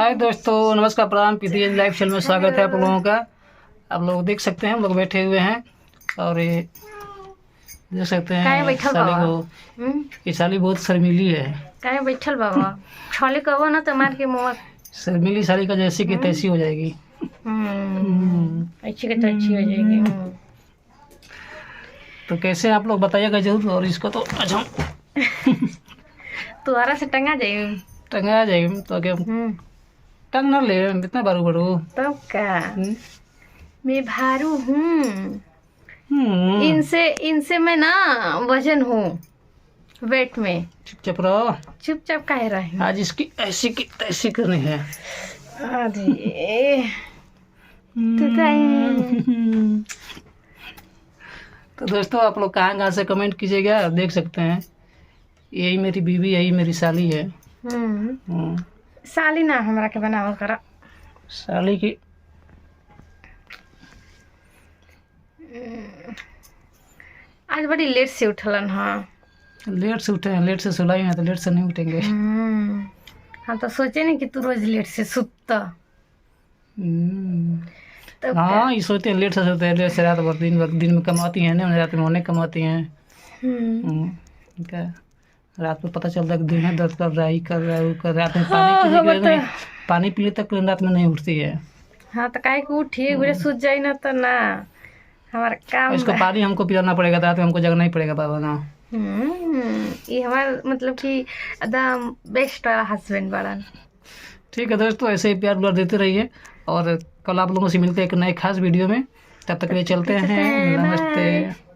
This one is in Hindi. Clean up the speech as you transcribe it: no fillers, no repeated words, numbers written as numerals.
हाय दोस्तों, नमस्कार, प्रणाम। पीटीएन लाइव चैनल में स्वागत है आप लोगों का। आप लोग देख सकते हैं हम लोग बैठे हुए हैं और ये देख सकते हैं साली को। ये साली बहुत शर्मीली है। काहे बैठल बाबा छले कहो ना तो मार के मुंह। शर्मीली साली का जैसी की तैसी हो जाएगी। अच्छी की तो अच्छी हो जाएगी। तो कैसे आप लोग बताइएगा जरूर। और इसको तो अच्छा तुहरा से टंगा जाए टंगा जाएगी तो क्या टंग ना ले इतना बारू बड़ू तब का मैं भारू हूँ। इनसे मैं ना वजन हूँ वेट में। चुपचाप रहो। चुपचाप काहे रहे। आज इसकी ऐसी की तैसी करनी है। अरे तो दोस्तों आप लोग कहाँ से कमेंट कीजिएगा। देख सकते हैं यही मेरी बीवी, यही मेरी साली है। साली ना हमरा के बनावल करा। साली की आज बड़ी लेट से उठलन। हाँ लेट से उठे हैं, लेट से सुलाई हैं तो लेट से नहीं उठेंगे। हम तो सोचे नहीं कि तू रोज लेट से सुतता। हाँ ये सोते हैं लेट से सोते हैं, लेट से रात भर दिन में कमाती हैं ना, रात में होने कमाती हैं। क्या रात में पता चलता है कि दिन में दर्द कर रहा है, कर रहा है, कर रात में पानी पीने तक रात में नहीं उठती है। हाँ तो काहे को उठी गुरे सूझ जाए ना तो ना हमारा काम। इसको पानी हमको पिलाना पड़ेगा, रात में हमको जगना ही पड़ेगा बाबा ना। ये हमारा मतलब कि एकदम बेस्ट वाला हस्बैंड बड़ा। ठीक है दोस्तों, ऐसे ही प्यार देते रहिए और कल आप लोगों से मिलते हैं एक नए खास वीडियो में। तब तक के लिए चलते हैं। नमस्ते।